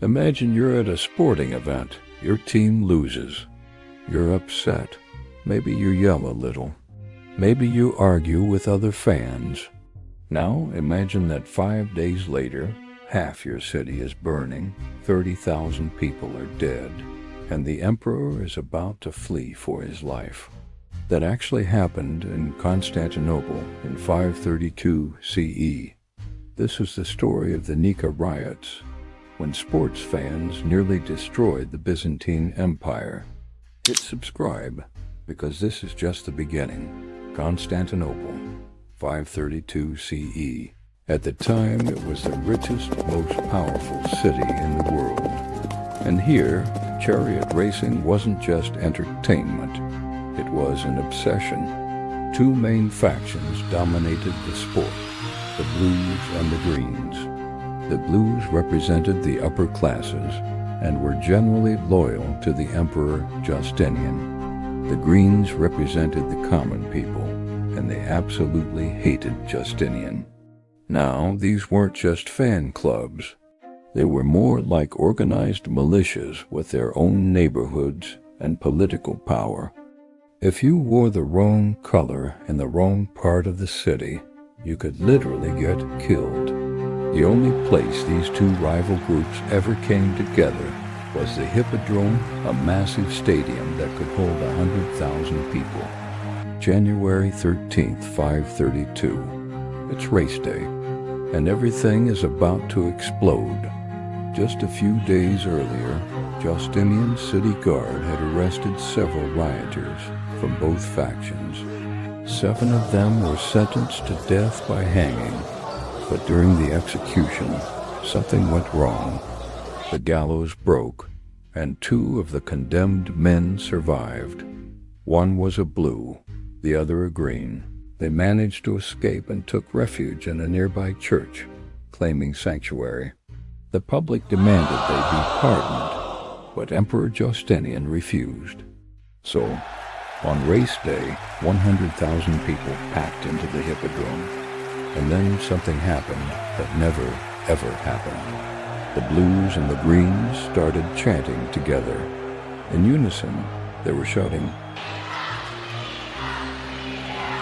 Imagine you're at a sporting event. Your team loses. You're upset. Maybe you yell a little. Maybe you argue with other fans. Now imagine that 5 days later, half your city is burning, 30,000 people are dead, and the emperor is about to flee for his life. That actually happened in Constantinople in 532 CE. This is the story of the Nika Riots, when sports fans nearly destroyed the Byzantine Empire. Hit subscribe, because this is just the beginning. Constantinople, 532 CE. At the time, it was the richest, most powerful city in the world. And here, chariot racing wasn't just entertainment. It was an obsession. Two main factions dominated the sport, the blues and the greens. The blues represented the upper classes and were generally loyal to the Emperor Justinian. The greens represented the common people, and they absolutely hated Justinian. Now, these weren't just fan clubs. They were more like organized militias with their own neighborhoods and political power. If you wore the wrong color in the wrong part of the city, you could literally get killed. The only place these two rival groups ever came together was the Hippodrome, a massive stadium that could hold 100,000 people. January 13th, 532. It's race day, and everything is about to explode. Just a few days earlier, Justinian's city guard had arrested several rioters from both factions. 7 of them were sentenced to death by hanging, but during the execution, something went wrong. The gallows broke, and 2 of the condemned men survived. One was a blue, the other a green. They managed to escape and took refuge in a nearby church, claiming sanctuary. The public demanded they be pardoned, but Emperor Justinian refused. So, on race day, 100,000 people packed into the Hippodrome. And then something happened that never, ever happened. The blues and the greens started chanting together. In unison, they were shouting.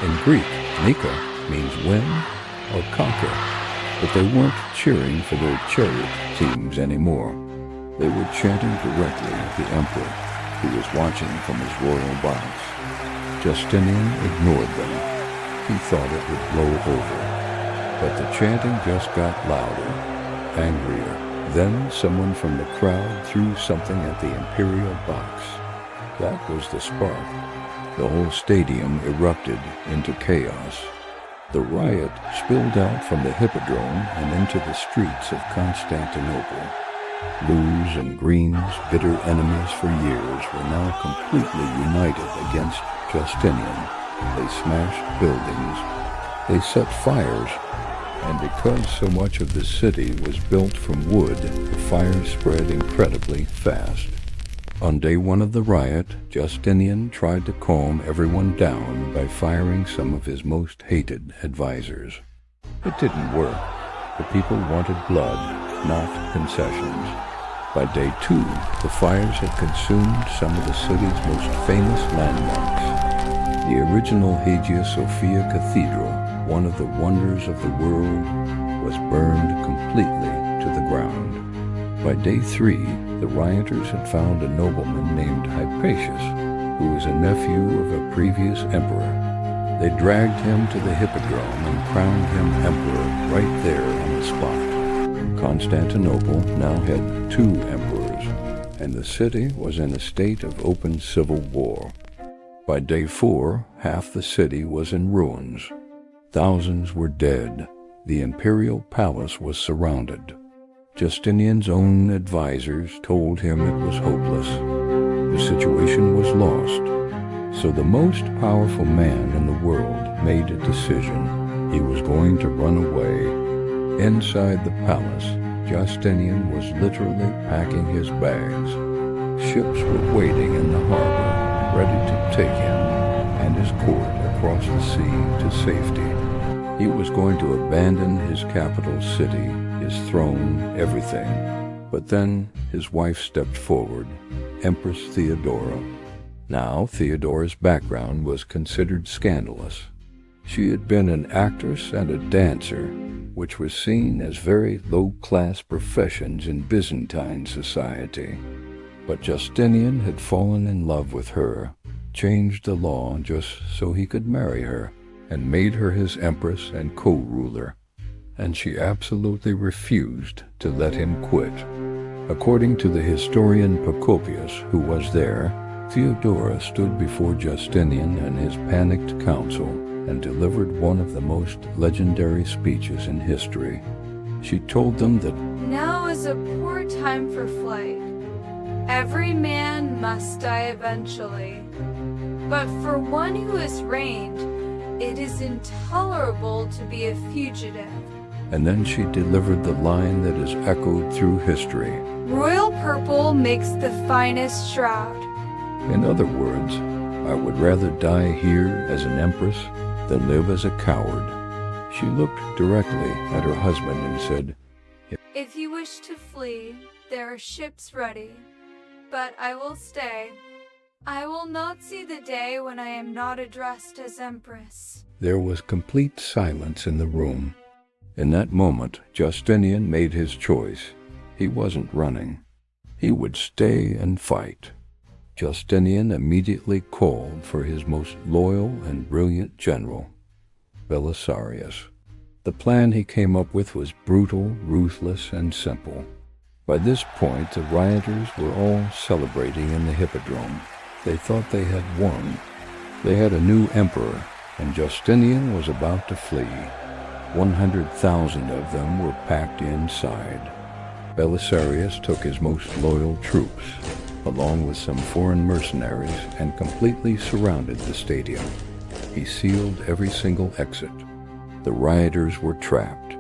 In Greek, Nika means win or conquer, but they weren't cheering for their chariot teams anymore. They were chanting directly at the emperor, who was watching from his royal box. Justinian ignored them. He thought it would blow over. But the chanting just got louder, angrier. Then someone from the crowd threw something at the imperial box. That was the spark. The whole stadium erupted into chaos. The riot spilled out from the Hippodrome and into the streets of Constantinople. Blues and greens, bitter enemies for years, were now completely united against Justinian. They smashed buildings. They set fires. And because so much of the city was built from wood, the fire spread incredibly fast. On day 1 of the riot, Justinian tried to calm everyone down by firing some of his most hated advisors. It didn't work. The people wanted blood, not concessions. By day 2, the fires had consumed some of the city's most famous landmarks. The original Hagia Sophia Cathedral, one of the wonders of the world, was burned completely to the ground. By day 3, the rioters had found a nobleman named Hypatius, who was a nephew of a previous emperor. They dragged him to the Hippodrome and crowned him emperor right there on the spot. Constantinople now had 2 emperors, and the city was in a state of open civil war. By day 4, half the city was in ruins. Thousands were dead. The imperial palace was surrounded. Justinian's own advisors told him it was hopeless. The situation was lost. So the most powerful man in the world made a decision. He was going to run away. Inside the palace, Justinian was literally packing his bags. Ships were waiting in the harbor, ready to take him and his court across the sea to safety. He was going to abandon his capital city, his throne, everything. But then his wife stepped forward, Empress Theodora. Now Theodora's background was considered scandalous. She had been an actress and a dancer, which were seen as very low-class professions in Byzantine society. But Justinian had fallen in love with her, changed the law just so he could marry her, and made her his empress and co-ruler. And she absolutely refused to let him quit. According to the historian Procopius, who was there, Theodora stood before Justinian and his panicked council and delivered one of the most legendary speeches in history. She told them that now is a poor time for flight. Every man must die eventually. But for one who has reigned, it is intolerable to be a fugitive. And then she delivered the line that is echoed through history. Royal purple makes the finest shroud. In other words, I would rather die here as an empress than live as a coward. She looked directly at her husband and said, If you wish to flee, there are ships ready. But I will stay. I will not see the day when I am not addressed as empress. There was complete silence in the room. In that moment, Justinian made his choice. He wasn't running. He would stay and fight. Justinian immediately called for his most loyal and brilliant general, Belisarius. The plan he came up with was brutal, ruthless, and simple. By this point, the rioters were all celebrating in the Hippodrome. They thought they had won. They had a new emperor, and Justinian was about to flee. 100,000 of them were packed inside. Belisarius took his most loyal troops, along with some foreign mercenaries, and completely surrounded the stadium. He sealed every single exit. The rioters were trapped.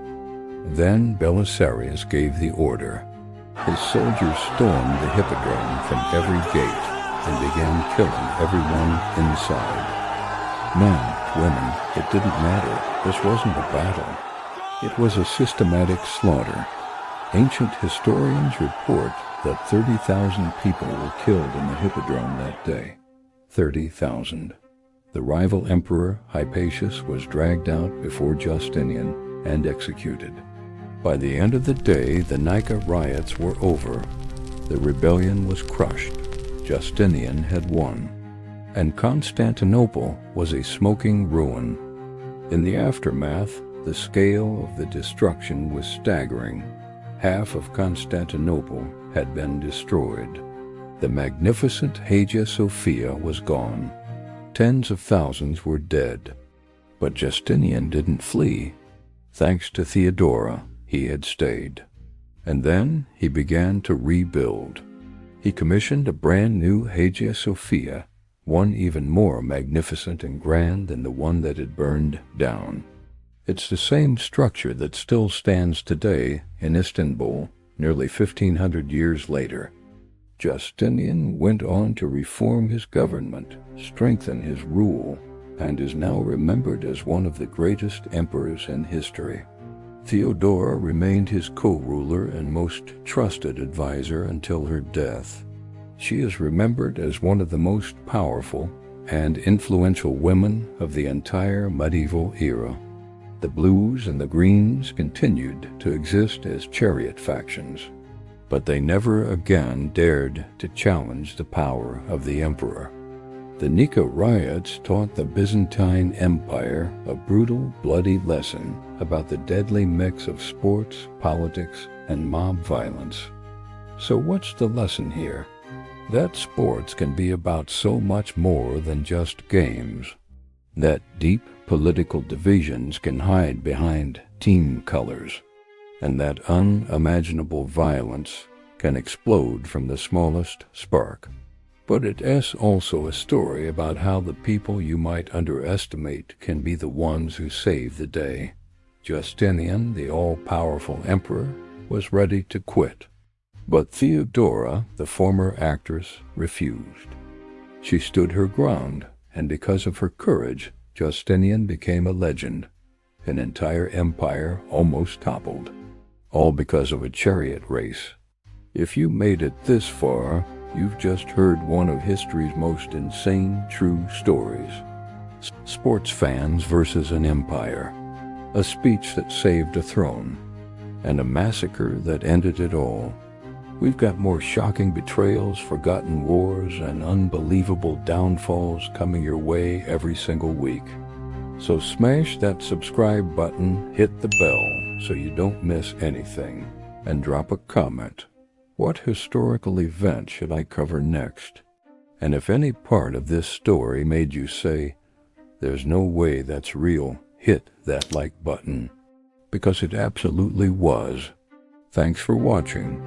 Then Belisarius gave the order. His soldiers stormed the Hippodrome from every gate and began killing everyone inside. Men, women, it didn't matter. This wasn't a battle. It was a systematic slaughter. Ancient historians report that 30,000 people were killed in the Hippodrome that day. 30,000. The rival emperor, Hypatius, was dragged out before Justinian and executed. By the end of the day, the Nika Riots were over. The rebellion was crushed. Justinian had won. And Constantinople was a smoking ruin. In the aftermath, the scale of the destruction was staggering. Half of Constantinople had been destroyed. The magnificent Hagia Sophia was gone. Tens of thousands were dead. But Justinian didn't flee. Thanks to Theodora, he had stayed. And then he began to rebuild. He commissioned a brand new Hagia Sophia, one even more magnificent and grand than the one that had burned down. It's the same structure that still stands today in Istanbul, nearly 1,500 years later. Justinian went on to reform his government, strengthen his rule, and is now remembered as one of the greatest emperors in history. Theodora remained his co-ruler and most trusted advisor until her death. She is remembered as one of the most powerful and influential women of the entire medieval era. The Blues and the Greens continued to exist as Chariot factions, but they never again dared to challenge the power of the emperor. The Nika Riots taught the Byzantine Empire a brutal, bloody lesson about the deadly mix of sports, politics, and mob violence. So what's the lesson here? That sports can be about so much more than just games. That deep political divisions can hide behind team colors, and that unimaginable violence can explode from the smallest spark. But it is also a story about how the people you might underestimate can be the ones who save the day. Justinian, the all-powerful emperor, was ready to quit. But Theodora, the former actress, refused. She stood her ground, and because of her courage, Justinian became a legend. An entire empire almost toppled, all because of a chariot race. If you made it this far, you've just heard one of history's most insane true stories. Sports fans versus an empire, a speech that saved a throne, and a massacre that ended it all. We've got more shocking betrayals, forgotten wars, and unbelievable downfalls coming your way every single week. So smash that subscribe button, hit the bell so you don't miss anything, and drop a comment. What historical event should I cover next? And if any part of this story made you say, "There's no way that's real," hit that like button, because it absolutely was. Thanks for watching.